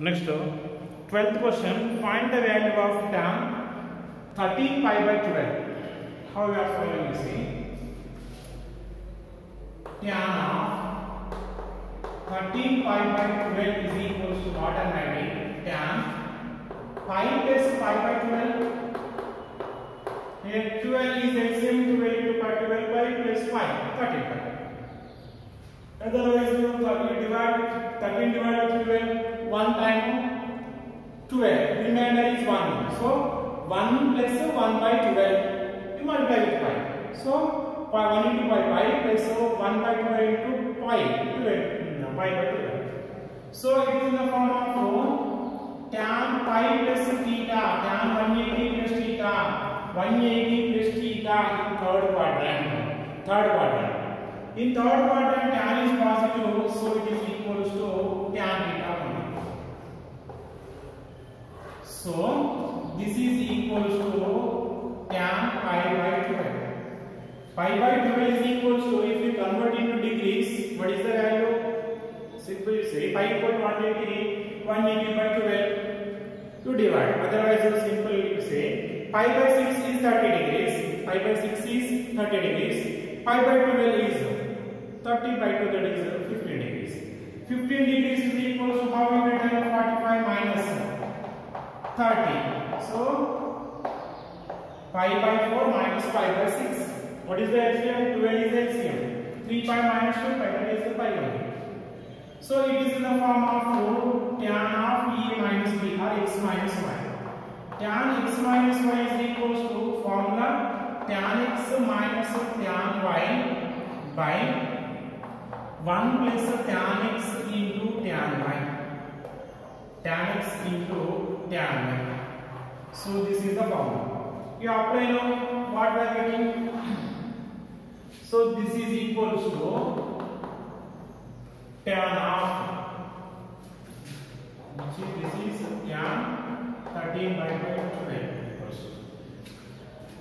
Next, 12th question. Find the value of tan 13 pi by 12. How we are following this? Tan of 13 pi by 12 is equals to what I'm writing? Tan pi plus pi by 12. Here 12 is LCM, 12 into pi, 12 pi plus pi, 13 pi. Otherwise, you divide 13 divided by 12, 1 time 12. Remainder is 1. So 1 plus 1 by 12, you multiply with pi. So 1 into pi plus 1 by 12 into pi, 12, pi by 12. So it is in the form of tan pi plus theta, tan 180 plus theta, 180 plus theta in third quadrant. In third quadrant, tan is positive, so it is equals to tan theta only. So this is equals to tan pi by 12. Pi by 12 is equals to, if we convert into degrees, what is the value? Simply say pi equal to 180, 180 by 12 to divide. Otherwise, you simply say pi by 6 is 30 degrees. Pi by 6 is 30 degrees. Pi by 12 is 30 by 2, that is 15 degrees. 15 degrees is equal to how we get 45 minus 30. So pi by 4 minus pi by 6. What is the LCM? 12 is LCM. 3 pi minus 2 pi, that is the pi only. So it is in the form of tan of E minus B or x minus y. Tan x minus y is equals to formula tan x minus tan y by 1 plus tan x into tan y. Tan x into tan y. So this is the formula. You apply now what we are getting. So this is equals to tan of, this is tan 13 by 12.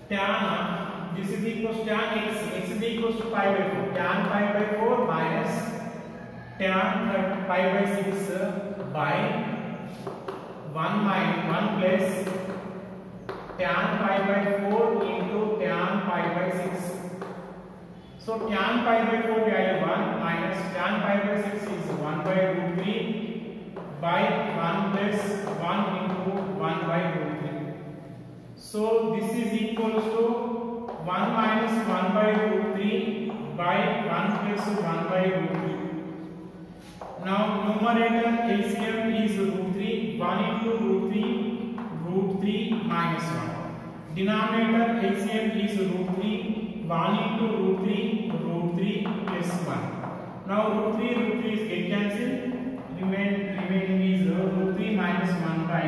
Tan, this is equals to tan x is equals to pi by 4. Tan pi by 4 minus tan pi by 6 by 1 plus tan pi by 4 into tan pi by 6. So tan pi by 4 value 1 minus tan pi by 6 is 1 by root 3 by 1 plus 1 into 1 by root 3. So this is equals to 1 minus 1 by root 3 by 1 plus 1 by root 3. Now numerator LCM is root 3, 1 into root 3 minus 1. Denominator LCM is root 3, 1 into root 3 plus 1. Now root 3 is get cancelled. Remaining is root 3 minus 1 by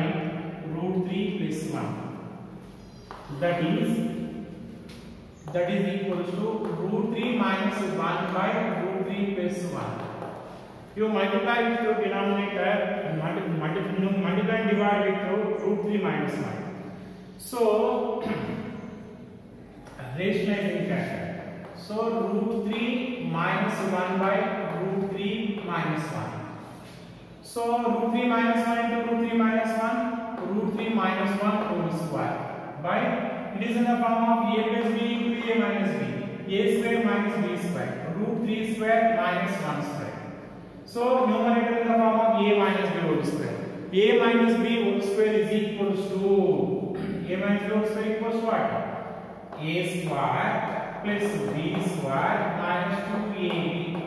root 3 plus 1. That is equals to root 3 minus 1 by root 3 plus 1. You multiply with your denominator, multiply and divide with root 3 minus 1. So rationalizing factor. So root 3 minus 1 by root 3 minus 1. So root 3 minus 1 into root 3 minus 1, root 3 minus 1 whole square by, it is in the form of a plus b into a minus b, a square minus b square, root 3 square minus 1 square. So numerator in the form of a minus b whole square. A minus b whole square is equals to, a minus b whole square equals to what? A square plus b square minus 2ab,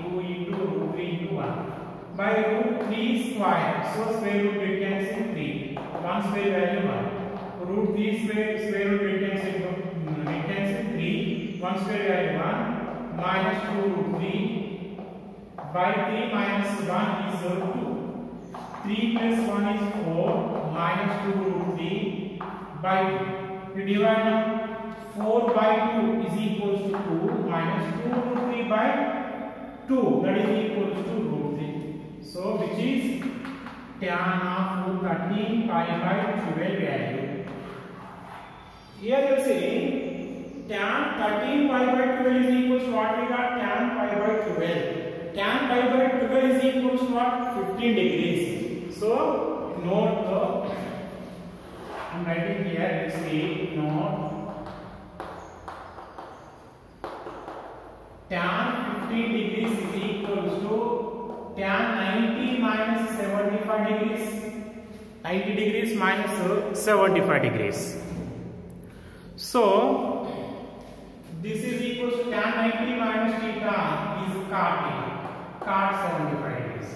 2 into root 3 into 1 by root 3 square. So square root get cancelled 3. 1 square value 1. Root 3 square root get cancelled 3. 1 square value 1 minus 2 root 3 by 3 minus 1 is 2. 3 plus 1 is 4 minus 2 root 3 by 2. You divide now. 4 by 2 is equals to 2 minus 2 root 3 by 2, that is equals to root 3. So which is tan of 13 pi by 12 value. Here you see tan 13 pi by 12 is equals to what we got? Tan pi by 12. Tan pi by 12 is equals to what? 15 degrees. So note, I'm writing here, let's see, note tan 15 degrees is equals to tan 90 minus 75 degrees. 90 degrees minus 75 degrees. So this is equals to tan 90 minus theta is cot 75 degrees.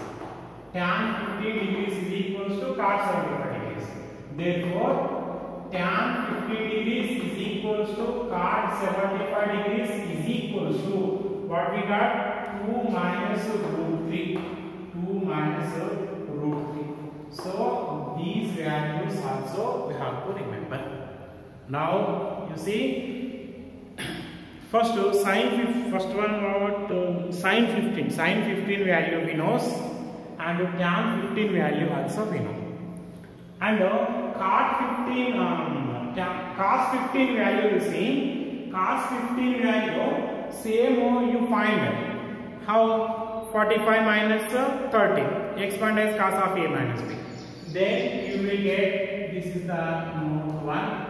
Tan 15 degrees is equals to cot 75 degrees. Therefore, tan 15 degrees is equals to cot 75 degrees is equals to what we got? 2 minus root 3. 2 minus root 3. So these values also we have to remember. Now you see, first sine 15 value we know, and tan 15 value also we know, and cos 15 value you see, cos 15 value same you find how 45 minus 30 expand as cos of a minus b, then you will get, this is the note 1.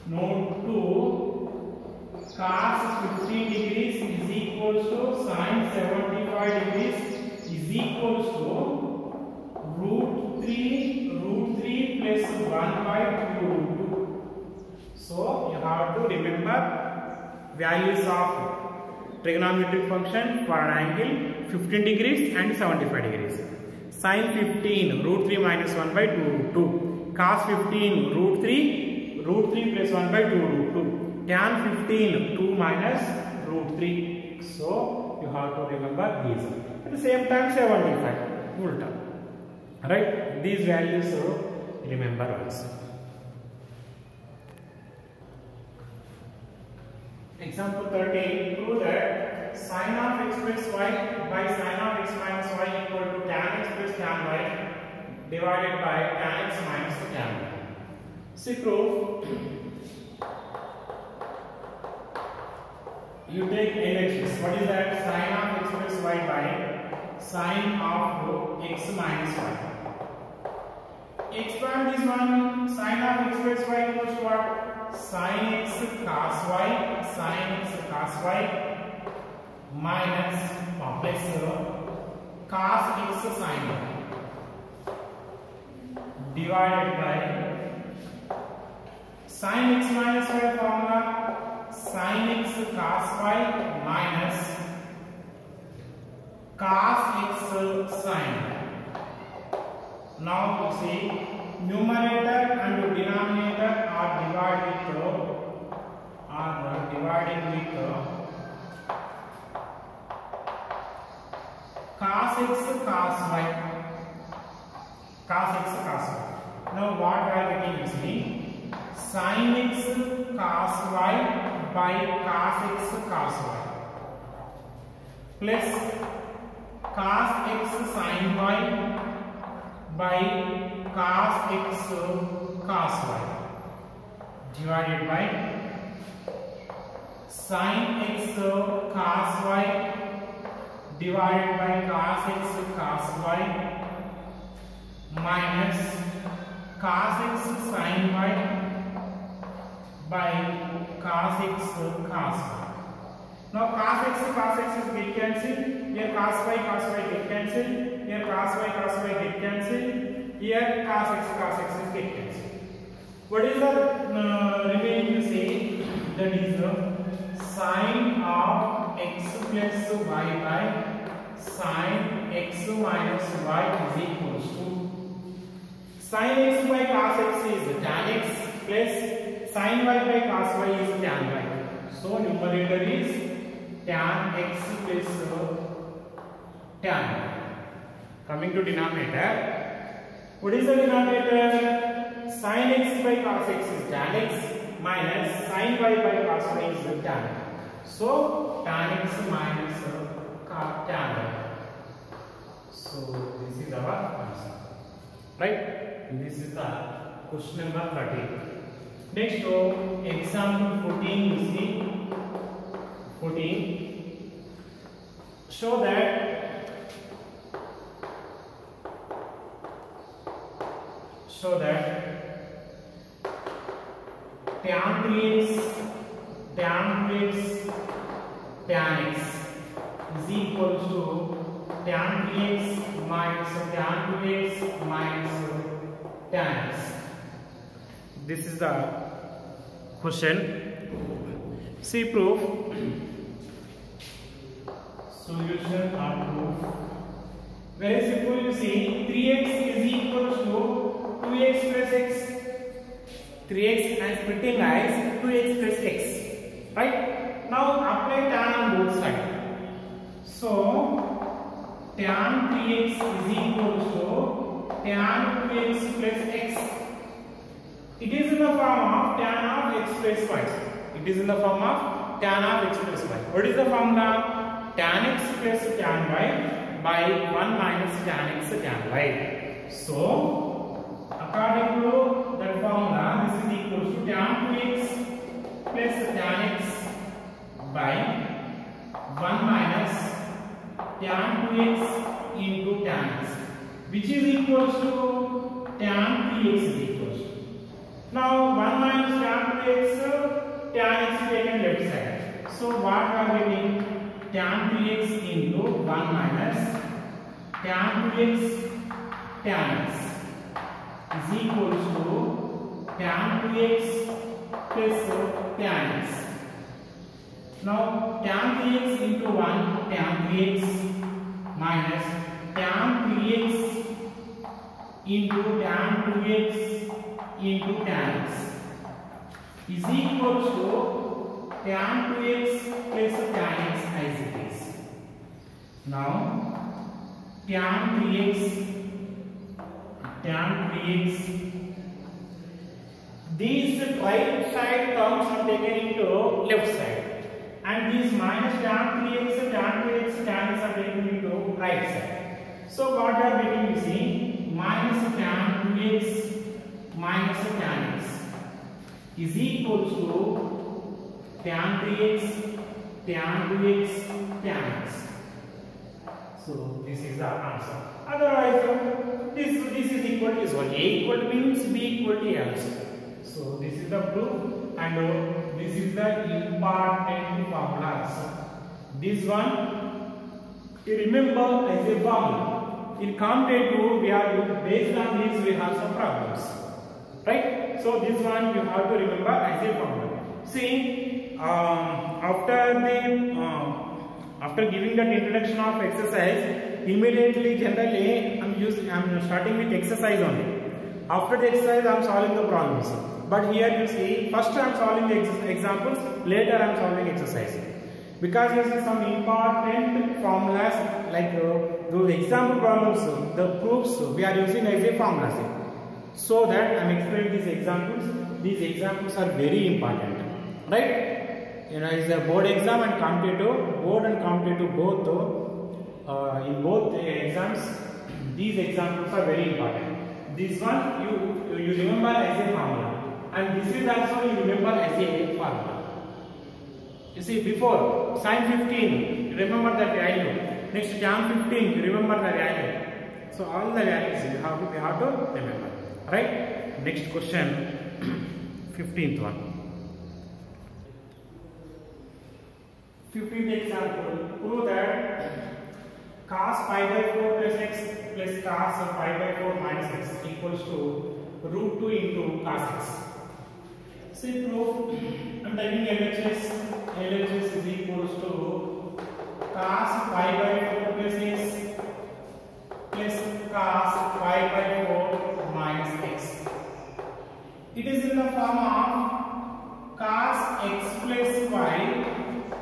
Note 2, cos 15 degrees is equals to sin 75 degrees is equals to root 3 plus 1 by 2 root 2. So you have to remember values of trigonometric function for an angle 15 degrees and 75 degrees. Sin 15 root 3 minus 1 by 2 root 2. Cos 15 root 3 plus 1 by 2 root 2. Tan 15 2 minus root 3. So you have to remember these. At the same time 75 ulta. Right? These values remember also. Example 13, prove that sin of x plus y by sin of x minus y equal to tan x plus tan y divided by tan x minus tan y. See proof. You take LHS. What is that? Sin of x plus y by sin of x minus y. Expand this one. Sin of x plus y equals to what? Sin x cos y minus plus cos x sin y divided by sin x minus y formula sin x cos y minus cos x sin y. Now you see, numerator and denominator are dividing with cos x cos y. Now what we are getting is sin x cos y by cos x cos y plus cos x sin y by cos x cos y divided by sin x cos y divided by cos x cos y minus cos x sin y by cos x cos y. Now cos x is get cancelled. Here cos y get cancelled. Here cos y get cancelled. Here cos x is get cancelled. What is the remaining you say? That is the sin of x plus y by sin x minus y is equals to sin x by cos x is tan x plus sin y by cos y is tan y. So numerator is tan x plus tan y. Coming to denominator, what is the denominator? Sin x by cos x is tan x minus sin y by cos y is tan y. So tan x minus tan y. So this is our answer. Right? This is the question number 13. Next example 14 you see. 14. Show that so that tan 3x tan 2x tan x is equal to tan 3x minus tan 2x minus tan x. This is the question. See proof. Solution or proof. Very simple. You see 3x is equal to 2x plus x. 3x and splitting eyes 2x plus x. Right? Now apply tan on both sides. So tan 3x is equal to tan 2x plus x. It is in the form of tan of x plus y. It is in the form of tan of x plus y. What is the formula? Tan x plus tan y by 1 minus tan x tan y. So according to that formula, this is equal to tan 2x plus tan x by 1 minus tan 2x into tan x, which is equal to tan 3x is equal to. Now 1 minus tan 2x, tan x is taken left side. So what we are getting? Tan 3x into 1 minus tan 2x tan x is equal to tan 2x plus tan x. Now tan 3x into 1 tan 3x minus tan 3x into tan 2x into tan x is equal to tan 2x plus tan x as it is. Now tan 3x these right side terms are taken into left side, and these minus tan 3x tan 2x tan x are taken into right side. So what we are getting, you see, minus tan 2x minus tan x is equal to tan 3x tan 2x tan x. So this is the answer. Otherwise this is equal to this one. A equal to means B equal to A also. So this is the proof, and this is the important formulas. This one you remember as a formula. In comparative we are based on this we have some problems, right? So this one you have to remember as a formula. See, after giving that introduction of exercise, immediately generally I am starting with exercise only. After the exercise I am solving the problems. But here you see, first I am solving the examples, later I am solving exercise. Because there is some important formulas like those example problems, the proofs we are using as a formulas. So that I am explaining these examples. These examples are very important, right? You know, it's a board exam and competitive, board and competitive both. In both exams, these examples are very important. This one you remember as a formula, and this is also you remember as a formula. You see, before sin 15, you remember that value. Next tan 15, you remember the value. So all the values you have to remember, right? Next question, 15th one. 15th example, prove that cos pi by 4 plus x plus cos pi by 4 minus x equals to root 2 into cos x. See proof, I am taking LHS. LHS is equals to cos pi by 4 plus x plus cos pi by 4 minus x. It is in the form of cos x plus y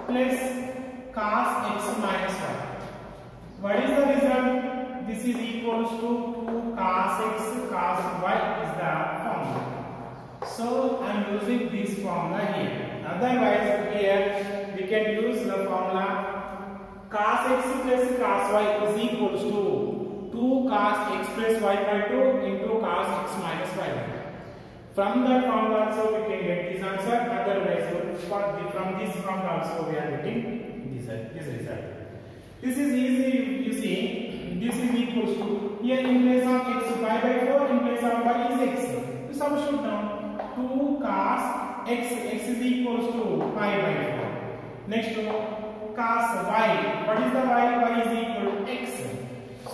plus cos x minus y. What is the result? This is equals to 2 cos x cos y is the formula. So I am using this formula here. Otherwise here we can use the formula cos x plus cos y is equals to 2 cos x plus y by 2 into cos x minus y by 2. From that formula also we can get this answer. Otherwise from this formula also we are getting this result. This is easy, you see. This is equals to, here in place of x pi by 4, in place of y is x. x is equals to pi by 4. Next cos y, what is the y? Y is equal to x.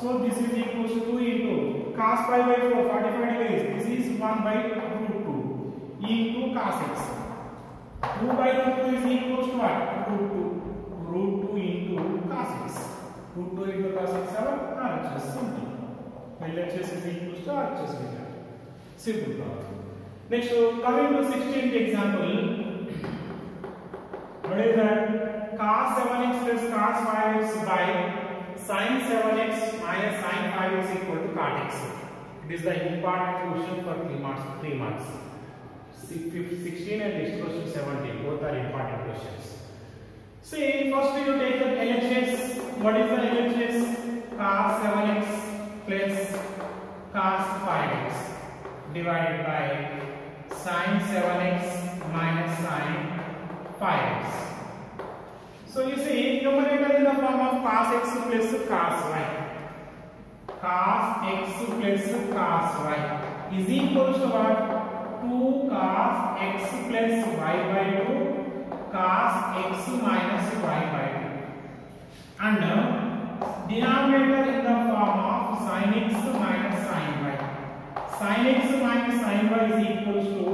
So this is equals to 2 into cos pi by 4, 45 degrees. This is 1 by root 2 into cos x. 2 by root 2 is equals to what? Root 2. Root 2 into cos x. Root 2 into cos x are RHS. Simple. LHS is equals to RHS beta. Simple problem. Next, coming to 16th example. What is that? Cos 7x plus cos 5x by sin 7x minus sin 5x equal to cot x. It is the important question for 3 marks. 16 and next question 17. Both are important questions. See, first you take the LHS. What is the LHS? Cos 7x plus cos 5x divided by sin 7x minus sin 5x. So you see, numerator in the form of cos x plus cos y. Cos x plus cos y is equal to what? 2 cos x plus y by 2 cos x minus y by 2. And denominator in the form of sin x minus sin y. Sin x minus sin y is equal to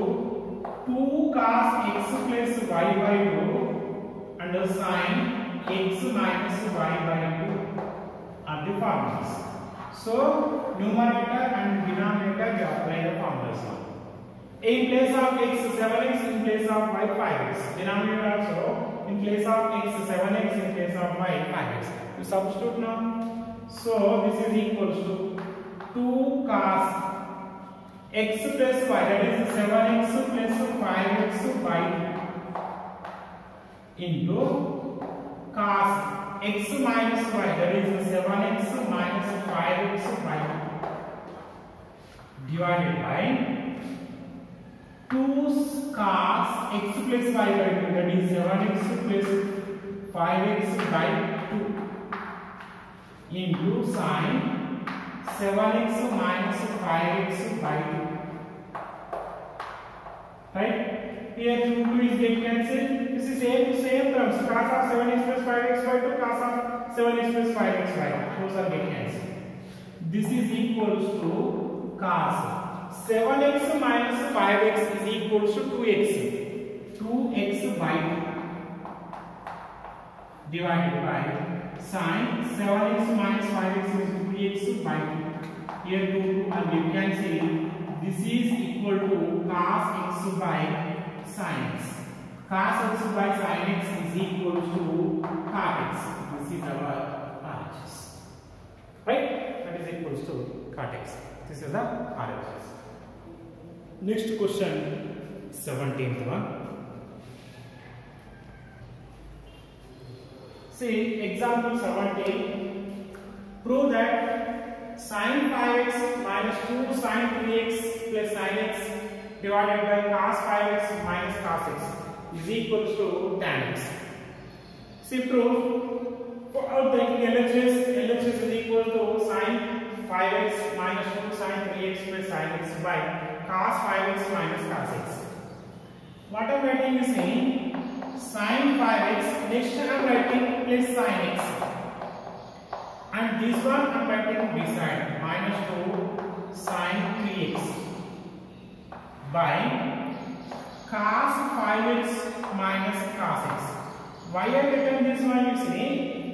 2 cos x plus y by 2 and sin x minus y by 2 are the formulas. So numerator and denominator we apply the formulas now. In place of x 7x, in place of y 5x. Denominator also in place of x 7x, in place of y 5x. You substitute now. So this is equals to 2 cos x plus y, that is 7x plus 5x by 2 into cos x minus y, that is 7x minus 5x by 2 divided by 2 cos x plus y by 2, that is 7x plus 5x by 2 into sin 7x minus 5x by 2. Right? Here 2 is get cancelled. This is same terms. Cos of 7x plus 5x by 2, cos of 7x plus 5x by 2. Those are get cancelled. This is equals to cos 7x minus 5x is equals to 2x. 2x by 2 divided by sin 7x minus 5x is 2x by 2. Here 2 and you can say this is equal to cos x by sin x. Cos x by sin x is equal to cot x. This is our RHS. Right? That is equals to cot x. This is the RHS. Next question, 17th one. See, example 17. Prove that sin 5x minus 2 sin 3x plus sin x divided by cos 5x minus cos x is equal to tan x. See, proof. For taking LHS is equal to sin 5x minus 2 sin 3x plus sin x by cos 5x minus cos x. What I am writing is saying sin 5x, next I am writing plus sin x, and this one I am writing beside minus 2 sin 3x by cos 5x minus cos x. Why I written this one? You see,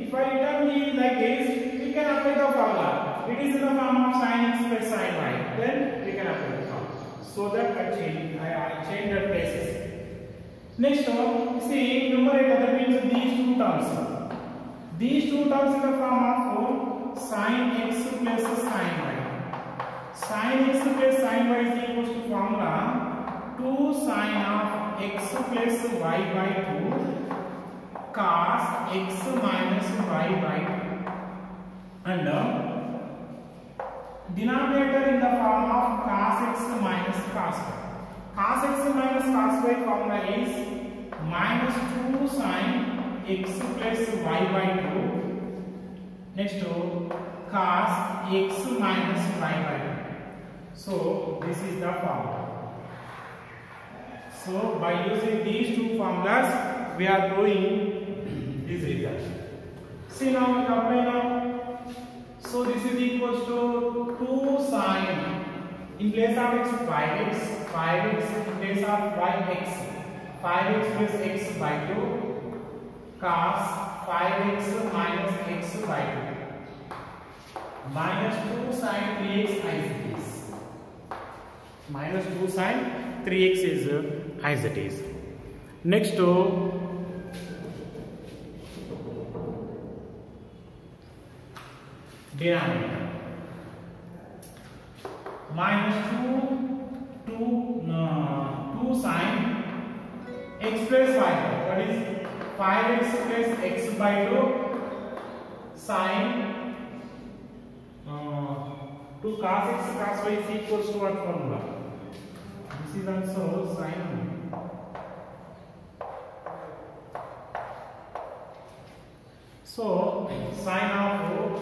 if I written it like this, we can apply the formula. It is in the form of sin x plus sin y. Then we can apply the formula. So that I change the places. Next one, see numerator, that means these two terms. These two terms in the form of sin x plus sin y. Sin x plus sin y is equals to formula 2 sin of x plus y by 2 cos x minus y by 2 and denominator in the form of cos x minus cos y. Cos x minus cos y formula is minus 2 sin x plus y by 2. Next cos x minus y by 2. So this is the formula. So by using these two formulas, we are doing this result. See now, we apply now. So this is equals to 2 sine, in place of x 5x, in place of y x, 5x plus x by 2, cos 5x minus x by 2, minus 2 sine 3x as it is. Minus 2 sine 3x is as it is. Next to denominator, minus 2 sine x plus y, that is 5x plus x by 2 sine 2 cos x cos y is equals to what formula? This is also sine. So sine of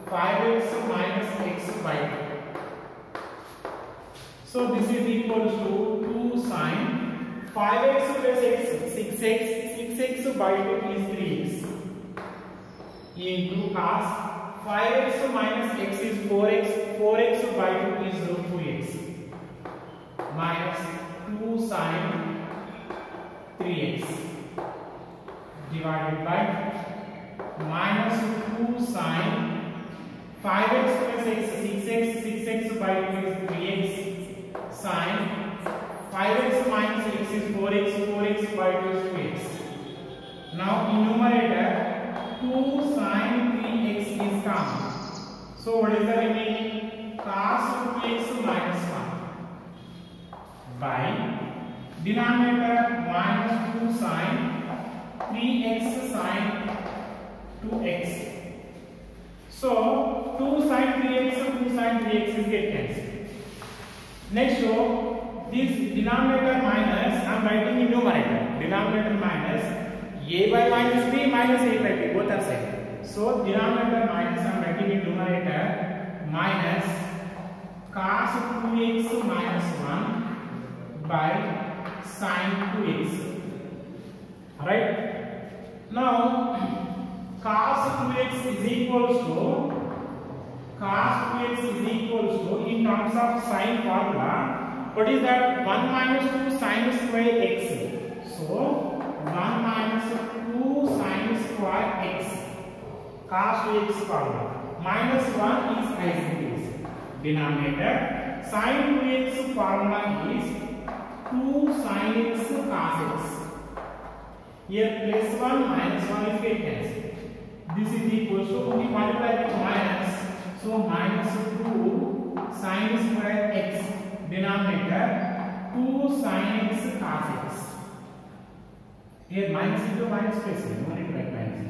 5x minus x by 2. So this is equals to 2 sine 5x plus x, 6x by 2 is 3x, into cos 5x minus x is 4x by 2 is 2x, minus 2 sine 3x divided by minus 2 sine 5x plus x, 6x by 2 is 3x, sine 5x minus x is 4x by 2 is 2x. Now in numerator 2 sine 3x is common. So what is the remaining? Cos 2x minus 1 by denominator minus 2 sine 3x sine 2x. So 2 sine 3x is get cancelled. Next row, this denominator minus, I am writing in numerator. Denominator minus a by minus b minus a by b, both are same. So denominator minus, I am writing in numerator minus cos 2x minus 1 by sine 2x. Alright. Now cos 2x is equals to, in terms of sine formula, what is that? 1 minus 2 sine square x. So 1 minus 2 sine square x, cos 2x formula, minus 1 is as it is. Denominator sine 2x formula is 2 sine x cos x. Here plus 1 minus 1 is get cancelled. This is equal to, we multiply with minus, so minus 2 sine square x, denominator 2 sine x cos x. Here minus into minus plus, no need to write minus.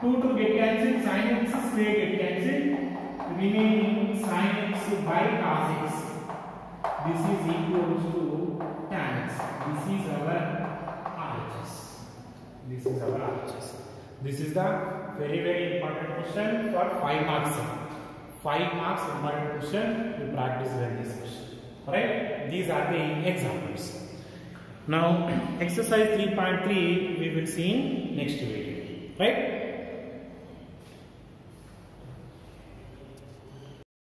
2 get cancelled, sine x square get cancelled, remaining sine x by cos x. This is equal to tan x. This is our RHS. This is the very important question for 5 marks. 5 marks important question. You practice well this question. Alright, these are the examples. Now exercise 3.3 we will see in next video. Right.